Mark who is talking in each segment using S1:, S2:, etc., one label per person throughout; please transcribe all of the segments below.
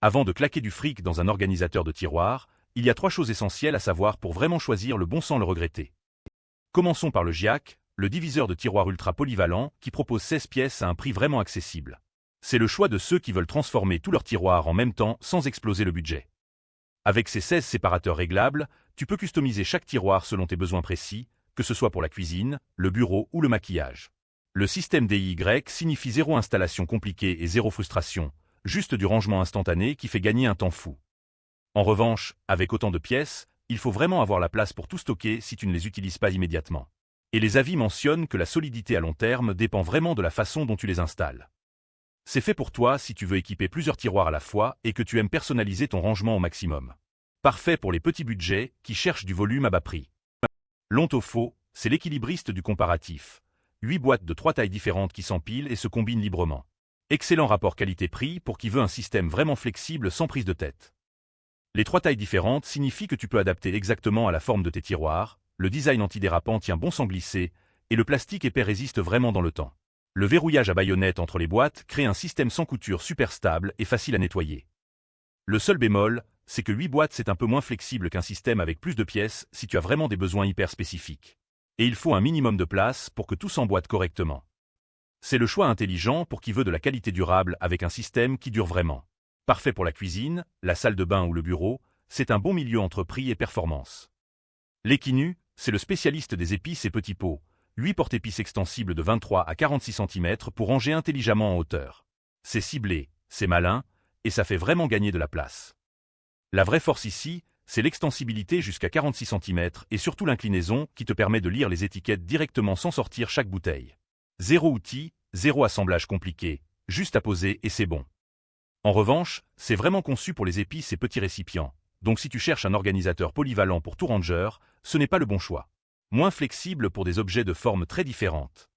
S1: Avant de claquer du fric dans un organisateur de tiroirs, il y a 3 choses essentielles à savoir pour vraiment choisir le bon sans le regretter. Commençons par le GIAC, le diviseur de tiroirs ultra polyvalent qui propose 16 pièces à un prix vraiment accessible. C'est le choix de ceux qui veulent transformer tous leurs tiroirs en même temps sans exploser le budget. Avec ces 16 séparateurs réglables, tu peux customiser chaque tiroir selon tes besoins précis, que ce soit pour la cuisine, le bureau ou le maquillage. Le système DIY signifie zéro installation compliquée et zéro frustration, juste du rangement instantané qui fait gagner un temps fou. En revanche, avec autant de pièces, il faut vraiment avoir la place pour tout stocker si tu ne les utilises pas immédiatement. Et les avis mentionnent que la solidité à long terme dépend vraiment de la façon dont tu les installes. C'est fait pour toi si tu veux équiper plusieurs tiroirs à la fois et que tu aimes personnaliser ton rangement au maximum. Parfait pour les petits budgets qui cherchent du volume à bas prix. L'Ontofo, c'est l'équilibriste du comparatif. 8 boîtes de 3 tailles différentes qui s'empilent et se combinent librement. Excellent rapport qualité-prix pour qui veut un système vraiment flexible sans prise de tête. Les 3 tailles différentes signifient que tu peux adapter exactement à la forme de tes tiroirs, le design antidérapant tient bon sans glisser, et le plastique épais résiste vraiment dans le temps. Le verrouillage à baïonnette entre les boîtes crée un système sans couture super stable et facile à nettoyer. Le seul bémol, c'est que 8 boîtes c'est un peu moins flexible qu'un système avec plus de pièces si tu as vraiment des besoins hyper spécifiques. Et il faut un minimum de place pour que tout s'emboîte correctement. C'est le choix intelligent pour qui veut de la qualité durable avec un système qui dure vraiment. Parfait pour la cuisine, la salle de bain ou le bureau, c'est un bon milieu entre prix et performance. L'Equinu, c'est le spécialiste des épices et petits pots. 8 porte-épices extensibles de 23 à 46 cm pour ranger intelligemment en hauteur. C'est ciblé, c'est malin, et ça fait vraiment gagner de la place. La vraie force ici, c'est l'extensibilité jusqu'à 46 cm et surtout l'inclinaison qui te permet de lire les étiquettes directement sans sortir chaque bouteille. Zéro outil, zéro assemblage compliqué, juste à poser et c'est bon. En revanche, c'est vraiment conçu pour les épices et petits récipients, donc si tu cherches un organisateur polyvalent pour tout ranger, ce n'est pas le bon choix. Moins flexible pour des objets de formes très différentes.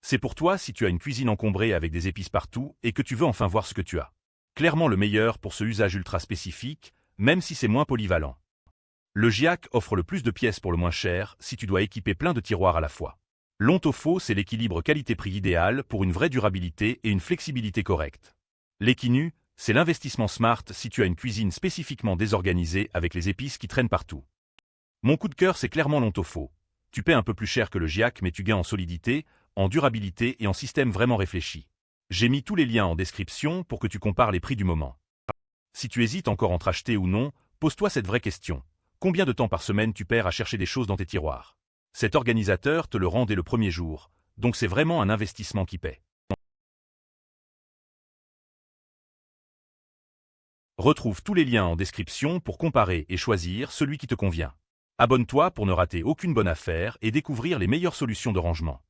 S1: C'est pour toi si tu as une cuisine encombrée avec des épices partout et que tu veux enfin voir ce que tu as. Clairement le meilleur pour ce usage ultra spécifique, même si c'est moins polyvalent. Le GIAC offre le plus de pièces pour le moins cher si tu dois équiper plein de tiroirs à la fois. L'Ontofo, c'est l'équilibre qualité-prix idéal pour une vraie durabilité et une flexibilité correcte. L'Equinu, c'est l'investissement smart si tu as une cuisine spécifiquement désorganisée avec les épices qui traînent partout. Mon coup de cœur, c'est clairement l'Ontofo. Tu paies un peu plus cher que le GIAC, mais tu gagnes en solidité, en durabilité et en système vraiment réfléchi. J'ai mis tous les liens en description pour que tu compares les prix du moment. Si tu hésites encore entre acheter ou non, pose-toi cette vraie question. Combien de temps par semaine tu perds à chercher des choses dans tes tiroirs? Cet organisateur te le rend dès le premier jour, donc c'est vraiment un investissement qui paie. Retrouve tous les liens en description pour comparer et choisir celui qui te convient. Abonne-toi pour ne rater aucune bonne affaire et découvrir les meilleures solutions de rangement.